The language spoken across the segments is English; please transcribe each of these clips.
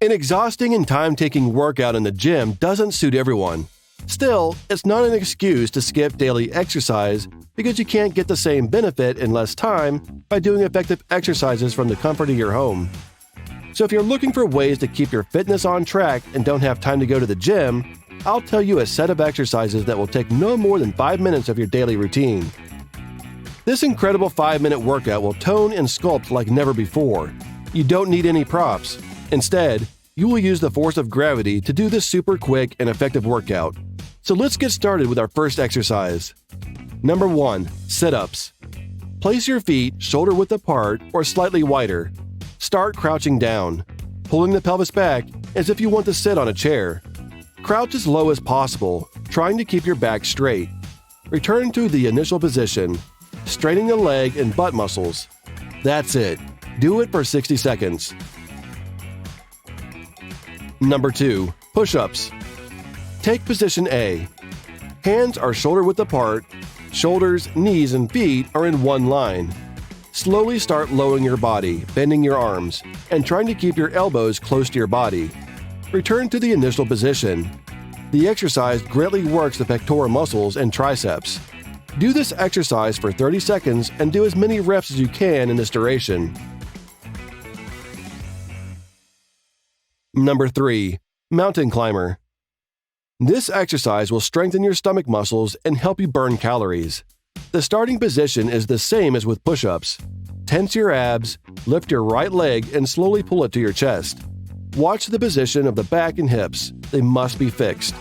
An exhausting and time-taking workout in the gym doesn't suit everyone. Still, it's not an excuse to skip daily exercise because you can't get the same benefit in less time by doing effective exercises from the comfort of your home. So if you're looking for ways to keep your fitness on track and don't have time to go to the gym, I'll tell you a set of exercises that will take no more than 5 minutes of your daily routine. This incredible 5-minute workout will tone and sculpt like never before. You don't need any props. Instead, you will use the force of gravity to do this super quick and effective workout. So let's get started with our first exercise. Number 1. Sit-ups. Place your feet shoulder-width apart or slightly wider. Start crouching down, pulling the pelvis back as if you want to sit on a chair. Crouch as low as possible, trying to keep your back straight. Return to the initial position, straining the leg and butt muscles. That's it. Do it for 60 seconds. Number 2. Push-ups. Take position A. Hands are shoulder-width apart, shoulders, knees, and feet are in one line. Slowly start lowering your body, bending your arms, and trying to keep your elbows close to your body. Return to the initial position. The exercise greatly works the pectoral muscles and triceps. Do this exercise for 30 seconds and do as many reps as you can in this duration. Number 3. Mountain climber. This exercise will strengthen your stomach muscles and help you burn calories. The starting position is the same as with push-ups. Tense your abs, lift your right leg, and slowly pull it to your chest. Watch the position of the back and hips. They must be fixed.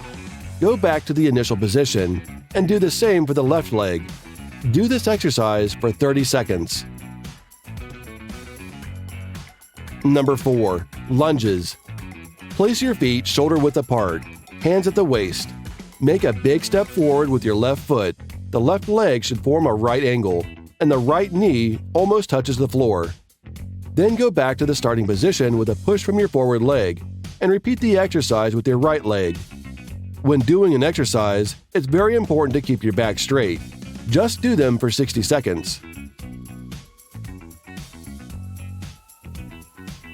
Go back to the initial position and do the same for the left leg. Do this exercise for 30 seconds. Number 4. Lunges. Place your feet shoulder-width apart, hands at the waist. Make a big step forward with your left foot. The left leg should form a right angle, and the right knee almost touches the floor. Then go back to the starting position with a push from your forward leg, and repeat the exercise with your right leg. When doing an exercise, it's very important to keep your back straight. Just do them for 60 seconds.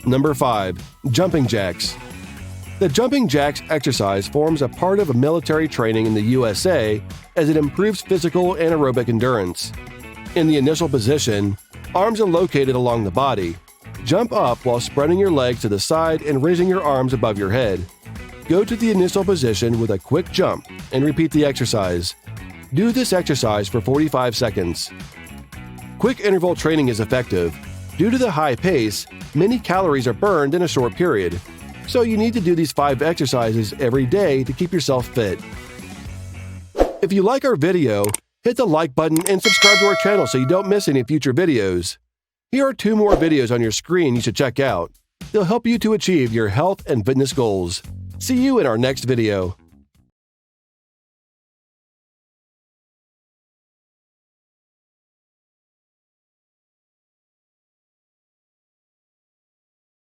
Number 5. Jumping jacks. The jumping jacks exercise forms a part of a military training in the USA as it improves physical and aerobic endurance. In the initial position, arms are located along the body. Jump up while spreading your legs to the side and raising your arms above your head. Go to the initial position with a quick jump and repeat the exercise. Do this exercise for 45 seconds. Quick interval training is effective. Due to the high pace, many calories are burned in a short period. So you need to do these 5 exercises every day to keep yourself fit. If you like our video, hit the like button and subscribe to our channel so you don't miss any future videos. Here are 2 more videos on your screen you should check out. They'll help you to achieve your health and fitness goals. See you in our next video.